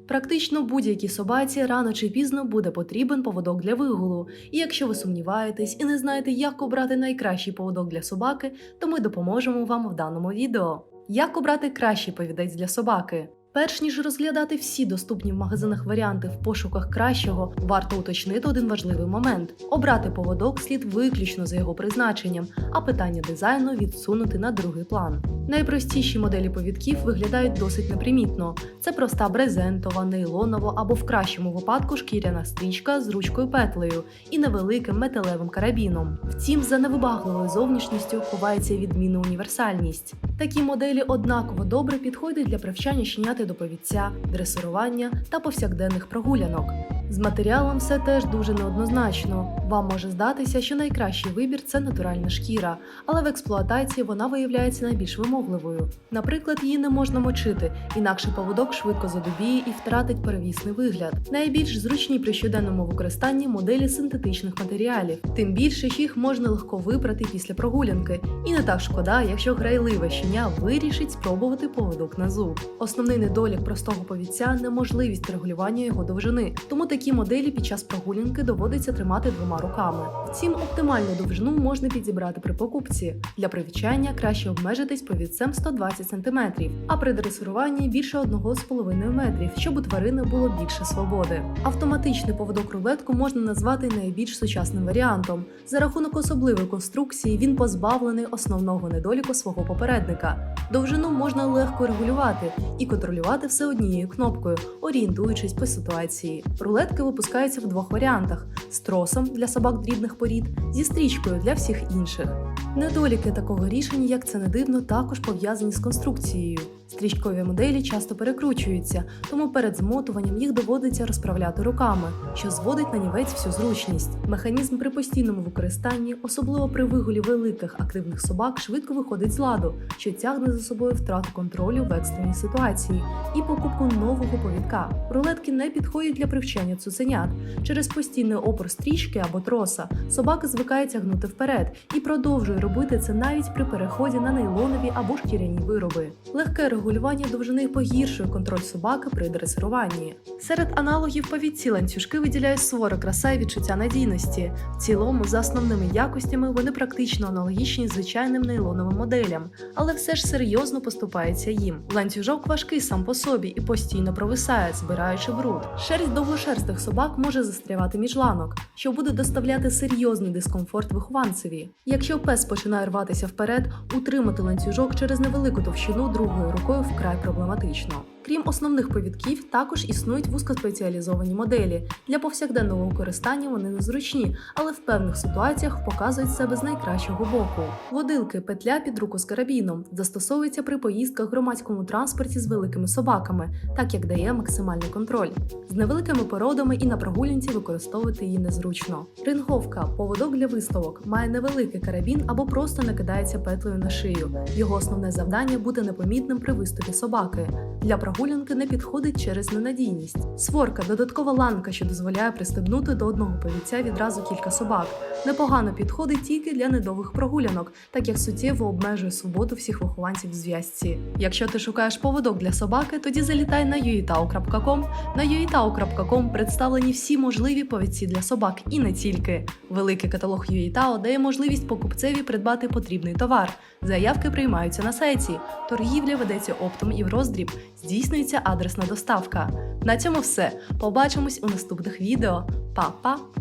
Практично будь-якій собаці рано чи пізно буде потрібен поводок для вигулу. І якщо ви сумніваєтесь і не знаєте, як обрати найкращий поводок для собаки, то ми допоможемо вам в даному відео. Як обрати кращий повідець для собаки? Перш ніж розглядати всі доступні в магазинах варіанти в пошуках кращого, варто уточнити один важливий момент. Обрати поводок слід виключно за його призначенням, а питання дизайну відсунути на другий план. Найпростіші моделі повідків виглядають досить непримітно. Це проста брезентова, нейлонова або в кращому випадку шкіряна стрічка з ручкою-петлею і невеликим металевим карабіном. Втім, за невибагливою зовнішністю ховається відмінна універсальність. Такі моделі однаково добре підходять для привчання щеняти до повідця, дресирування та повсякденних прогулянок. З матеріалом все теж дуже неоднозначно. Вам може здатися, що найкращий вибір – це натуральна шкіра, але в експлуатації вона виявляється найбільш вимогливою. Наприклад, її не можна мочити, інакше поводок швидко задубіє і втратить первісний вигляд. Найбільш зручні при щоденному використанні моделі синтетичних матеріалів, тим більше, що їх можна легко випрати після прогулянки. І не так шкода, якщо грайливе щеня вирішить спробувати поводок на зуб. Основний недолік простого повідця – неможливість регулювання його довжини, тому такі моделі під час прогулянки доводиться тримати двома руками. Втім, оптимальну довжину можна підібрати при покупці. Для привчання краще обмежитись повідцем 120 см, а при дресируванні більше 1,5 метрів, щоб у тварини було більше свободи. Автоматичний поводок-рулетку можна назвати найбільш сучасним варіантом. За рахунок особливої конструкції він позбавлений основного недоліку свого попередника. Довжину можна легко регулювати і контролювати все однією кнопкою, орієнтуючись по ситуації. Рулетки випускаються в двох варіантах – з тросом для собак дрібних порід, зі стрічкою для всіх інших. Недоліки такого рішення, як це не дивно, також пов'язані з конструкцією. Стрічкові моделі часто перекручуються, тому перед змотуванням їх доводиться розправляти руками, що зводить на нівець всю зручність. Механізм при постійному використанні, особливо при вигулі великих активних собак, швидко виходить з ладу, що тягне за собою втрату контролю в екстреній ситуації і покупку нового повідка. Рулетки не підходять для привчання цуценят. Через постійний опор стрічки або троса собака звикає тягнути вперед і продовжує робити це навіть при переході на нейлонові або шкіряні вироби. Легке регулювання довжини погіршує контроль собаки при дресируванні. Серед аналогів повідці ланцюжки виділяють сувора краса і відчуття надійності. В цілому, за основними якостями, вони практично аналогічні звичайним нейлоновим моделям, але все ж серйозно поступається їм. Ланцюжок важкий сам по собі і постійно провисає, збираючи бруд. Шерсть довгошерстих собак може застрявати між ланок, що буде доставляти серйозний дискомфорт вихованцеві. Якщо пес починає рватися вперед, утримати ланцюжок через невелику товщину другою рукою вкрай проблематично. Крім основних повідків, також існують вузькоспеціалізовані моделі. Для повсякденного використання вони незручні, але в певних ситуаціях показують себе з найкращого боку. Водилки, петля під руку з карабіном, застосовується при поїздках в громадському транспорті з великими собаками, так як дає максимальний контроль. З невеликими породами і на прогулянці використовувати її незручно. Ринговка, поводок для виставок, має невеликий карабін або просто накидається петлею на шию. Його основне завдання – бути непомітним при виступі собаки. Для прогулянки не підходить через ненадійність. Сворка – додаткова ланка, що дозволяє пристебнути до одного повідця відразу кілька собак. Непогано підходить тільки для недовгих прогулянок, так як суттєво обмежує свободу всіх вихованців в зв'язці. Якщо ти шукаєш поводок для собаки, тоді залітай на yuitao.com. На yuitao.com представлені всі можливі повідці для собак і не тільки. Великий каталог Yuitao дає можливість покупцеві придбати потрібний товар. Заявки приймаються на сайті. Торгівля ведеться оптом і в роздріб. Здійснюється адресна доставка. На цьому все. Побачимось у наступних відео. Па-па!